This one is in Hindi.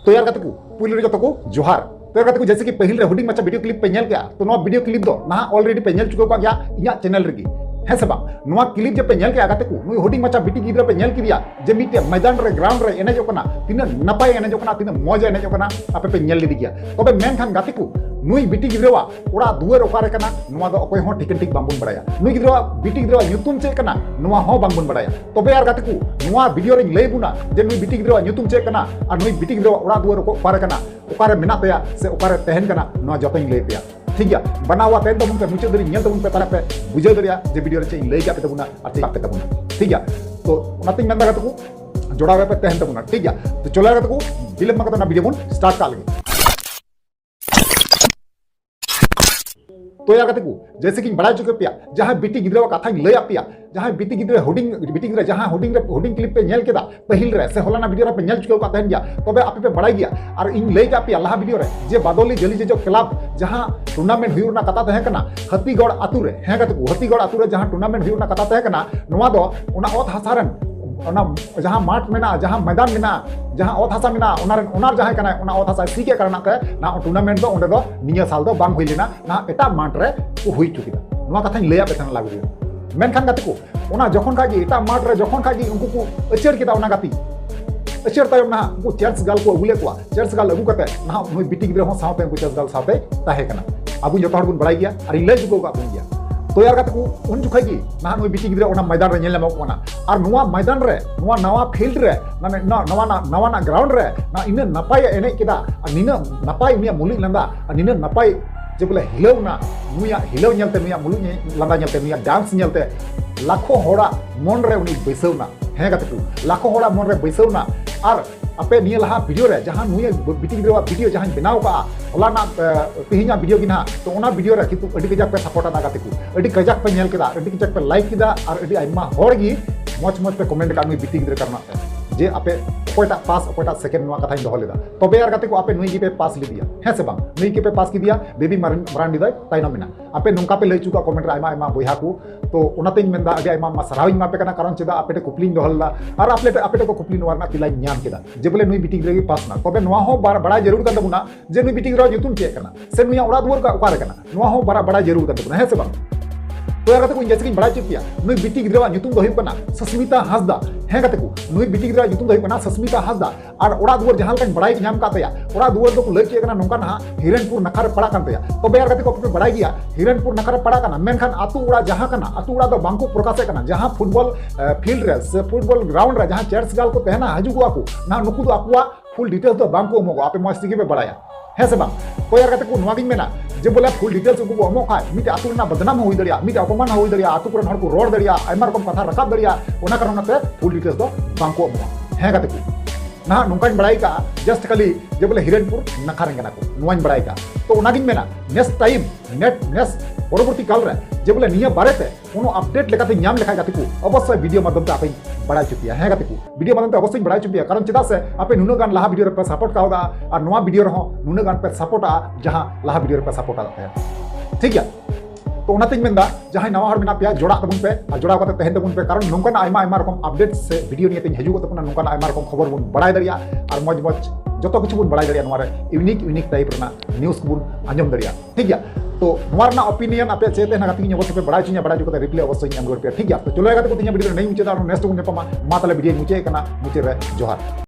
तो यार को पुल जो को जोहार तो यार को जैसे कि पहले रे हुडिंग मचा वीडियो क्लिप पे नेल गया तो वीडियो क्लिप दो ना ऑलरेडी पे नेल चुको गया इया चैनल रे है से बा क्लिप जब पे नेल गया को नुई हुडिंग मचा बिटी गिद्रा पे नेल किया जे मिटे मैदान रे ग्राउंड रे एनेजो कना तिना नपाय एनेजो कना तिना मजा एनेजो कना आपे पे नेल लिदि गया तबे मेन खान गाते को नुई बिटी गिद्रावा ओड़ा दुआर ओकारे कना नुआ दो अकोय हो ठिक ठिक बांबुन बड़ाया नुई गिद्रावा बिटी गिद्रावा ᱧᱩᱛᱩᱢ चे कना नुआ हो बांबुन बड़ाया तबे यार गाते को नुआ वीडियो रे लay बुना जे नुई बिटी गिद्रावा ᱧᱩᱛᱩᱢ चे कना और नुई बिटी गिद्रावा ओड़ा दुआर ओकारे कना ओकारे मेना तया से ओकारे तहन कना नुआ जतोኝ लay पेया ठीक है बनावा तहन तबुन पे मुचे दरी नेल तबुन पे तारा पे बुझे दरिया जे वीडियो रे चे लay का पे तबुना और चे पे तबुना ठीक है तो ओनातिन मेन गाते को जोड़ा पे तहन तबुना ठीक है तो चलो गाते को विलंब मकता ना वीडियो बुन स्टार्ट का लगे तो यार को जैसे कि बड़ा चुके पिया जहां बिटी गिद्रा कथा लय पिया जहां बिटी गिद्रा हुडिंग बिटी गिद्रा जहां हुडिंग क्लिप पे नेल केदा पहिल रे से होलाना वीडियो रे पे नेल चुके का तहन गया तबे आपे पे बड़ा गया और इन लय का पिया लाहा वीडियो रे जे बादोली जली जे जो क्लब जहां टूर्नामेंट हुइना कथा तहे कना हतीगढ़ आतु रे है गत को हतीगढ़ आतु रे जहां टूर्नामेंट हुइना कथा तहे कना नोवा दो ओना ओत हासारन जहां माठ में जहां मैदान में जहां ओत हासा में ओनार जहां कना ओना ओत हासा सी के कारण ना टूर्नामेंट दो ओंडे दो निया साल दो बांग हुइलेना ना एटा माठ रे को हुई चुकिदा नोवा कथा लैया पे थाना लागु मेन खान गाते को ओना जखन खागी एटा माठ रे जखन खागी उनको को अचर केदा ओना गाती अचर तायम ना उनको चर्च गाल को अगुले को चर्च गाल अगु कते ना नुई बिटी गिद्रा हो सावते उनको चर्च गाल सावते ताहे कना अबु जतो हर बुन बड़ाई गया और इले जुको का बुन गया तो यार को उन जुखागी ना नुई बिटी गिद्रा ओना मैदान रे नेल नामो कोना और नुआ मैदान रे नुआ नवा फील्ड रे ना नवा ना ग्राउंड रे ना इन नपाय एने केदा निना नपाय उनिया मुलि लंदा निना नपाय जे बोले हिलौना नुया हिलौ नेलते नुया मुलि लंदा नेलते नुया डांस नेलते लाखों होड़ा मन रे उनी बैसौना है गाते को लाखों होड़ा मन रे बैसौना और आपे निया लहा वीडियो रे जहां नुया बिटी गिद्रा वीडियो जहां बनाव का होलाना तिहिना वीडियो गिना तो ओना वीडियो रे कितु अडी कजाक पे सपोर्ट ना गाते को अडी कजाक पे नेल केदा अडी कजाक पे लाइक केदा और अडी आइमा होड़ गी मौज पे कमेंट का नुई बिटी गिद्रा करना जे आपे कोटा पास कोटा सेकंड नुआ कथा दो लेदा तबे यार गाते को आपे नुई पे पास ले दिया है से बांग नुई के पे पास की दिया बेबी ब्रांड दय ताइनो मिना आपे नुंका पे लई चुका कमेंट रे आइमा बोया को तो ओनातेñ मेंदा अडी आइमा सराविन मापे कना कारण चेदा आपे कुपलिंग दोहलला और आपे को कुपलिंग वारना तिला न्याम केदा जे बोले नुई बिटी गिद्रा पास ना तबे नुआ हो बड़ा जरूर कर दबुना जे नुई बिटी गिद्रा ᱧᱩᱛᱩᱢ चे कना से नुया ओड़ा दुवर का उकार कना नुआ हो बड़ा जरूर कर दबुना है से बांग तो यार को जैसे कि बड़ा चुकिया नुई बिटी गिद्रा ᱧᱩᱛᱩᱢ दो कना सस्मिता हासदा है गाते को नुई बिटी गिद्रा ᱧᱩᱛᱩᱢ दो कना सस्मिता हासदा और ओड़ा दुवर जहां लकन बड़ाई नाम का तया ओड़ा दुवर दो को लय चे कना नोंका ना हिरणपुर नखार पड़ा कान तया तो यार गाते को पे बड़ा गया हिरणपुर नखार पड़ा कना मेनखान आतु ओड़ा जहां कना आतु ओड़ा दो बांको प्रकाश कना जहां फुटबॉल फील्ड रे से फुटबॉल ग्राउंड रे जहां चर्च गाल को तहना हजु को ना नुकु दो आकुआ फुल डिटेल्स दो बांको मोगो आपे मस्त पे बड़ाया है से बांग तो यार गाते को नुआगिन मेना जे बोले फुल डिटेल्स को अमो खाय मिटे आतु ना बदनाम होई दरिया मिटे अपमान होई दरिया आतु को हर को रोड दरिया आइमा रकम कथा रकाब दरिया ओना कारण ते फुल डिटेल्स दो बांको अमो है गाते को ना नोंकान बड़ाई का जस्ट खाली जे बोले हिरणपुर नखारेंगे ना को नुआइन बड़ाई का तो ओनागिन मेना नेक्स्ट टाइम नेक्स्ट परवर्ती काल रे जे बोले निया बारेते कोनो अपडेट लेकाते न्याम लेखा गाते को अवश्य वीडियो माध्यम ते आपे बड़ा चुकिया है गाते को वीडियो माध्यम ते अवश्य बड़ा चुकिया कारण चेदा से आपे नुनो गान लाहा वीडियो रे पे सपोर्ट कावदा और नवा वीडियो रे हो नुनो गान पे सपोर्ट आ जहां लाहा वीडियो रे पे सपोर्ट आ है ठीक है तो ओनातेñ मेंदा जहां नवा हर मेना पे जोड़ा तबुन पे और जोड़ा कते तहन तबुन पे कारण नोंकान आइमा रकम अपडेट से वीडियो नियते हजु कते पुना नोंकान आइमा रकम खबर बुन बड़ाई दरिया और मौज जतो किछु बुन बड़ाई दरिया नवारे यूनिक टाइप रना न्यूज़ बुन आंजम दरिया ठीक है तो नवारना ओपिनियन आपे चेते ना गाती अवश्य पे बड़ा चुनिया बड़ा जुकते रिप्लाई अवश्य एम कर पे ठीक है तो चलो गाते को तिया वीडियो नहीं मुचे नेक्स्ट बुन मा ताले वीडियो मुचे कना मुचे रे जोहार।